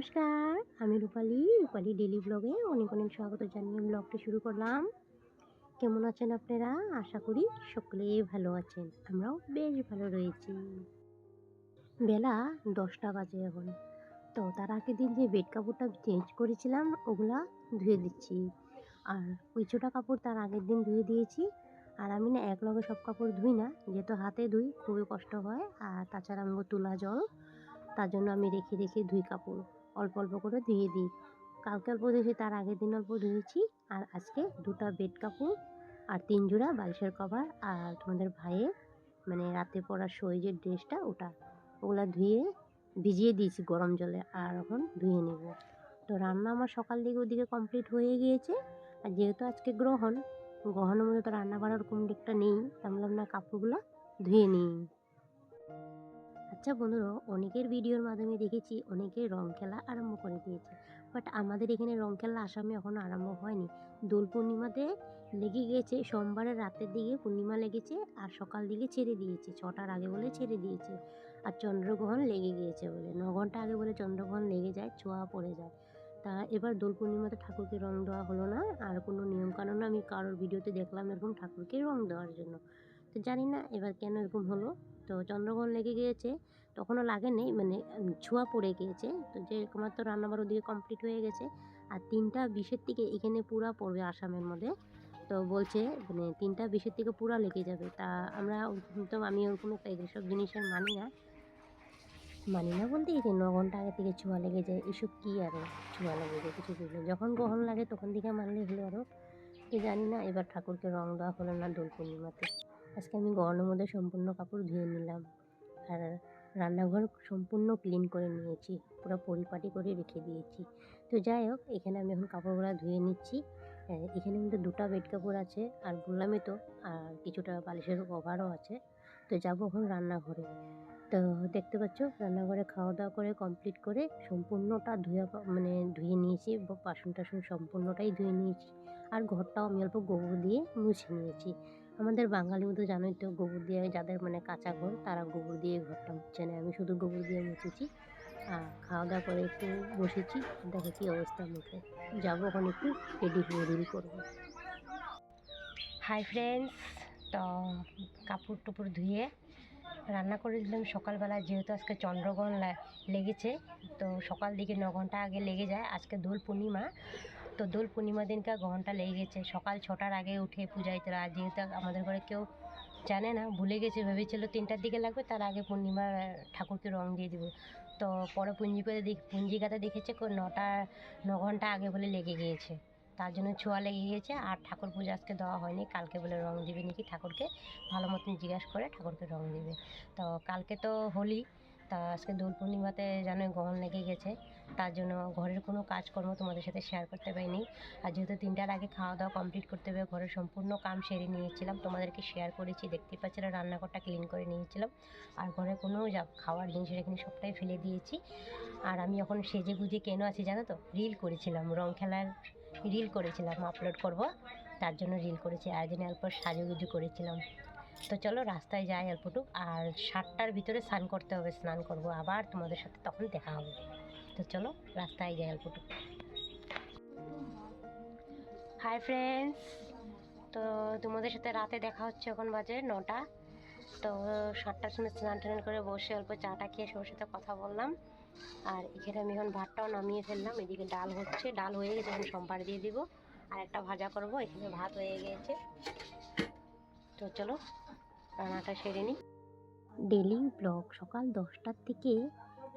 নমস্কার, আমি রূপালী ডেইলি ব্লগে অনেক স্বাগত জানিয়ে ব্লগটি শুরু করলাম। কেমন আছেন আপনারা? আশা করি সকলেই ভালো আছেন। আমরাও বেশ ভালো রয়েছি। বেলা 10টা বাজে এখন। তো তার আগের দিন যে বেড কাপড়টা চেঞ্জ করেছিলাম ওগুলা ধুয়ে দিচ্ছি। আর কিছুটা কাপড় তার আগের দিন ধুয়ে দিয়েছি। আর আমি না একলগে সব কাপড় ধুই না, যেহেতু হাতে ধুই খুবই কষ্ট হয়। আর তাছাড়া আমগো তোলা জল, তার জন্য আমি রেখে ধুই কাপড়। অল্প অল্প করে ধুয়ে দিই। কালকে অল্প ধুয়েছি, তার আগের দিন অল্প ধুয়েছি। আর আজকে 2টা বেড কাপড় আর 3 জোড়া বালিশের কভার আর তোমাদের ভাইয়ের মানে রাতে পরার শোয় যে ড্রেসটা ওটা, ওগুলা ধুয়ে ভিজিয়ে দিয়েছি গরম জলে। আর এখন ধুয়ে নেব। তো রান্না আমার সকাল দিকে ওদিকে কমপ্লিট হয়ে গিয়েছে। আর যেহেতু আজকে গ্রহণের মধ্যে তো রান্না করার কোনো দিকটা নেই, আমি বললাম না কাপড়গুলো ধুয়ে নিই। আচ্ছা বন্ধুরা, অনেকের ভিডিওর মাধ্যমে দেখেছি অনেকে রং খেলা আরম্ভ করে দিয়েছে, বাট আমাদের এখানে রং খেলা আসামে এখনও আরম্ভ হয়নি। দোল পূর্ণিমাতে লেগে গিয়েছে, সোমবারের রাতের দিকে পূর্ণিমা লেগেছে আর সকাল দিকে ছেড়ে দিয়েছে, 6টার আগে বলে ছেড়ে দিয়েছে। আর চন্দ্রগ্রহণ লেগে গিয়েছে বলে 9 ঘন্টা আগে বলে চন্দ্রগ্রহণ লেগে যায়, ছোঁয়া পড়ে যায়। তা এবার দোল পূর্ণিমাতে ঠাকুরকে রং দেওয়া হলো না। আর কোনো নিয়মকানুন আমি কারোর ভিডিওতে দেখলাম এরকম ঠাকুরকে রং দেওয়ার জন্য। তো জানি না এবার কেন এরকম হলো। তো চন্দ্রগ্রহণ লেগে গিয়েছে, তখনও লাগেনি, মানে ছোঁয়া পড়ে গিয়েছে। তো যে আমার তো রান্নাবাড়া ওদিকে কমপ্লিট হয়ে গেছে। আর 3টা 20-এর থেকে এখানে পুরা পড়বে আসামের মধ্যে। তো বলছে মানে 3টা 20-এর থেকে পুরা লেগে যাবে। তা আমরা তো আমি ওরকম একটা এইসব জিনিসের মানি না বলতে এই যে 9 ঘন্টা আগে থেকে ছোঁয়া লেগে যায়, এসব কী আরও ছোঁয়া লেগে যায় কিছু বুঝলো, যখন গ্রহণ লাগে তখন থেকে মানলে হলো আরও। তো জানি না এবার ঠাকুরকে রং দেওয়া হলো না দোল পূর্ণিমাতে। আজকে আমি গরমের মধ্যে সম্পূর্ণ কাপড় ধুয়ে নিলাম। আর রান্নাঘর সম্পূর্ণ ক্লিন করে নিয়েছি, পুরো পরিপাটি করে রেখে দিয়েছি। তো যাই হোক, এখানে আমি এখন কাপড়গুলো ধুয়ে নিচ্ছি। এখানে কিন্তু 2টা বেড কাপড় আছে আর বললামই তো, আর কিছুটা বালিশের কভারও আছে। তো যাবো এখন রান্নাঘরে। তো দেখতে পাচ্ছ রান্নাঘরে খাওয়া দাওয়া করে কমপ্লিট করে সম্পূর্ণটা ধুয়ে নিয়েছি, বাসন টাসন সম্পূর্ণটাই ধুয়ে নিয়েছি। আর ঘরটাও আমি অল্প গোবর দিয়ে মুছে নিয়েছি। আমাদের বাঙালি মতো জানোই তো, গোবর দিয়ে যাদের মানে কাঁচা ঘর তারা গোবর দিয়ে ঘরটা মুছে নেয়, আমি শুধু গোবর দিয়ে মুছেছি। আর খাওয়া দাওয়া করে একটু বসেছি, দেখো কী অবস্থা মুখে। যাবো এখন একটু রেডি হয়ে রিল করবো। হাই ফ্রেন্ডস, তো কাপড় টুপড় ধুয়ে রান্না করেছিলাম সকালবেলা, যেহেতু আজকে চন্দ্রগ্রহণ লেগেছে। তো সকাল দিকে 9 ঘন্টা আগে লেগে যায়। আজকে দোল পূর্ণিমা, তো দোল পূর্ণিমা দিনকার গ্রহণটা লেগে গেছে। সকাল 6টার আগে উঠে পূজাইতে, আর যেহেতু আমাদের ঘরে কেউ জানে না, ভুলে গেছে, ভেবেছিল 3টার দিকে লাগবে, তার আগে পূর্ণিমার ঠাকুরকে রং দিয়ে দেবো। তো পরে পঞ্জিকাতে দেখেছে 9 ঘন্টা আগে বলে লেগে গিয়েছে, তার জন্য ছোঁয়া লেগে গিয়েছে। আর ঠাকুর পুজো আজকে দেওয়া হয়নি, কালকে বলে রং দিবে নাকি ঠাকুরকে, ভালো মতন জিজ্ঞাসা করে ঠাকুরকে রং দিবে। তো কালকে তো হোলি, তা আজকে দোল পূর্ণিমাতে জানোই গ্রহণ লেগে গেছে, তার জন্য ঘরের কোনো কাজকর্ম তোমাদের সাথে শেয়ার করতে পারিনি। আর যেহেতু 3টার আগে খাওয়া দাওয়া কমপ্লিট করতে হবে, ঘরের সম্পূর্ণ কাম সেরে নিয়েছিলাম, তোমাদেরকে শেয়ার করেছি, দেখতে পাচ্ছিলাম রান্নাঘরটা ক্লিন করে নিয়েছিলাম। আর ঘরে কোনো খাওয়ার জিনিস এখানে সবটাই ফেলে দিয়েছি। আর আমি এখন সেজে গুজে কেন আছি জানো তো, রিল করেছিলাম, রং খেলার রিল করেছিলাম, আপলোড করব, তার জন্য রিল করেছি। আর দিনে অল্প সাজুগুজু করেছিলাম। তো চলো রাস্তায় যাই অল্পটুক, আর 7টার ভিতরে স্নান করতে হবে, স্নান করব, আবার তোমাদের সাথে তখন দেখা হবে। তো চলো রাস্তায় যাই অল্পটুক। হাই ফ্রেন্ডস, তো তোমাদের সাথে রাতে দেখা হচ্ছে, এখন বাজে 9টা। তো 7টার সময় স্নান টান করে বসে অল্প চাটা খেয়ে সবার সাথে কথা বললাম। আর এখানে আমি এখন ভাতটাও নামিয়ে ফেললাম, এদিকে ডাল হচ্ছে, ডাল হয়ে গেছে, এখন সম্বার দিয়ে দিব। আর একটা ভাজা করব, এখানে ভাত হয়ে গিয়েছে। তো চলো রান্নাটা সেরে নিই। ডেলি ব্লগ সকাল 10টার থেকে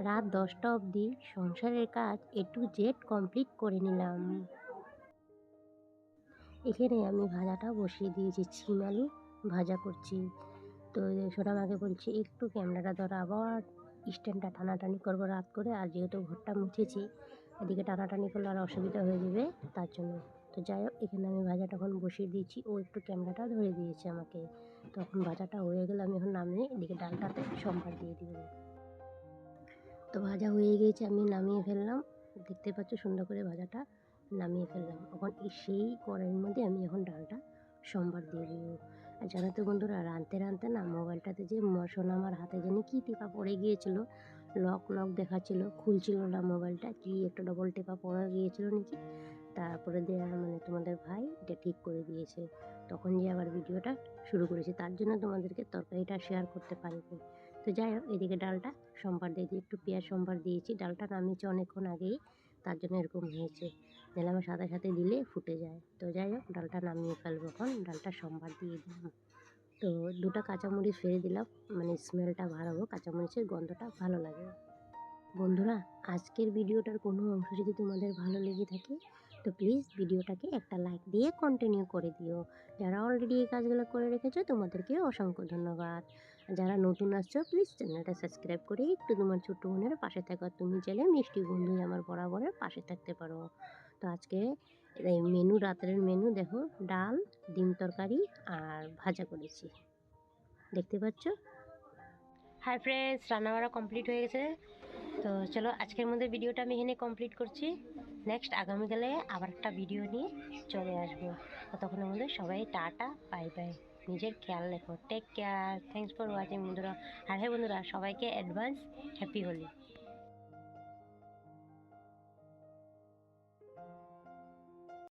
রাত 10টা অবধি সংসারের কাজ A to Z কমপ্লিট করে নিলাম। এখানে আমি ভাজাটা বসিয়ে দিয়েছি, শিম আলু ভাজা করছি। তো সোনা মাকে বলছি একটু ক্যামেরাটা ধরো, আবার স্ট্যান্ডটা টানাটানি করবো রাত করে। আর যেহেতু ঘরটা মুছেছি, এদিকে টানাটানি করলে আর অসুবিধা হয়ে যাবে, তার জন্য। তো যাই হোক, এখানে আমি ভাজাটা এখন বসিয়ে দিয়েছি, ও একটু ক্যামেরাটা ধরে দিয়েছে আমাকে। তখন ভাজাটা হয়ে গেলে আমি এখন নামিয়ে এদিকে ডালটাতে সম্বার দিয়ে দিব। তো ভাজা হয়ে গিয়েছে, আমি নামিয়ে ফেললাম, দেখতে পাচ্ছ সুন্দর করে ভাজাটা নামিয়ে ফেললাম। এখন সেই কড়াইয়ের মধ্যে আমি এখন ডালটা সম্বার দিয়ে দিব। আর জানো তো বন্ধুরা, রাঁধতে রাঁধতে না মোবাইলটাতে যে সোনা আমার হাতে জানি কী টিপা পড়ে গিয়েছিলো, লক লক দেখাচ্ছিল, খুলছিল না মোবাইলটা, কি একটা ডবল টেপা পড়ে গিয়েছিল নিচে। তারপরে দেয়া মানে তোমাদের ভাই এটা ঠিক করে দিয়েছে, তখন যে আবার ভিডিওটা শুরু করেছি, তার জন্য তোমাদেরকে তরকারিটা শেয়ার করতে পারিনি। তো যাই হোক, এদিকে ডালটা সম্বার দিয়ে দিই, একটু পেঁয়াজ সম্বার দিয়েছি, ডালটা নামিয়েছি অনেকক্ষণ আগেই, তার জন্য এরকম হয়েছে, নাহলে আমার সাথে সাথে দিলে ফুটে যায়। তো যাই হোক, ডালটা নামিয়ে ফেলবো, এখন ডালটা সম্বার দিয়ে দিলাম। তো দুটো কাঁচামরিচ ফেলে দিলাম, মানে স্মেলটা বাড়াবো, কাঁচামরিচের গন্ধটা ভালো লাগে। বন্ধুরা, আজকের ভিডিওটার কোনো অংশ যদি তোমাদের ভালো লেগে থাকে তো প্লিজ ভিডিওটাকে একটা লাইক দিয়ে কন্টিনিউ করে দিও। যারা অলরেডি এই কাজগুলো করে রেখেছো তোমাদেরকে অসংখ্য ধন্যবাদ। আর যারা নতুন আসছো প্লিজ চ্যানেলটা সাবস্ক্রাইব করে একটু তোমার ছোট্ট বোনের পাশে থাকো। তুমি চাইলে মিষ্টি বন্ধুই আমার বরাবরের পাশে থাকতে পারো। তো আজকে এই মেনু, রাতের মেনু দেখো, ডাল, ডিম তরকারি আর ভাজা করেছি, দেখতে পাচ্ছ। হাই ফ্রেন্ডস, রান্নাবাড়া কমপ্লিট হয়ে গেছে। তো চলো, আজকের মধ্যে ভিডিওটা আমি এখানে কমপ্লিট করছি। নেক্সট আগামীকালে আবার একটা ভিডিও নিয়ে চলে আসবো। ততক্ষণের মধ্যে সবাই টাটা, বাই বাই। নিজের খেয়াল রেখো, take care, thanks for watching বন্ধুরা। আর হ্যাঁ বন্ধুরা, সবাইকে অ্যাডভান্স হ্যাপি হোলি।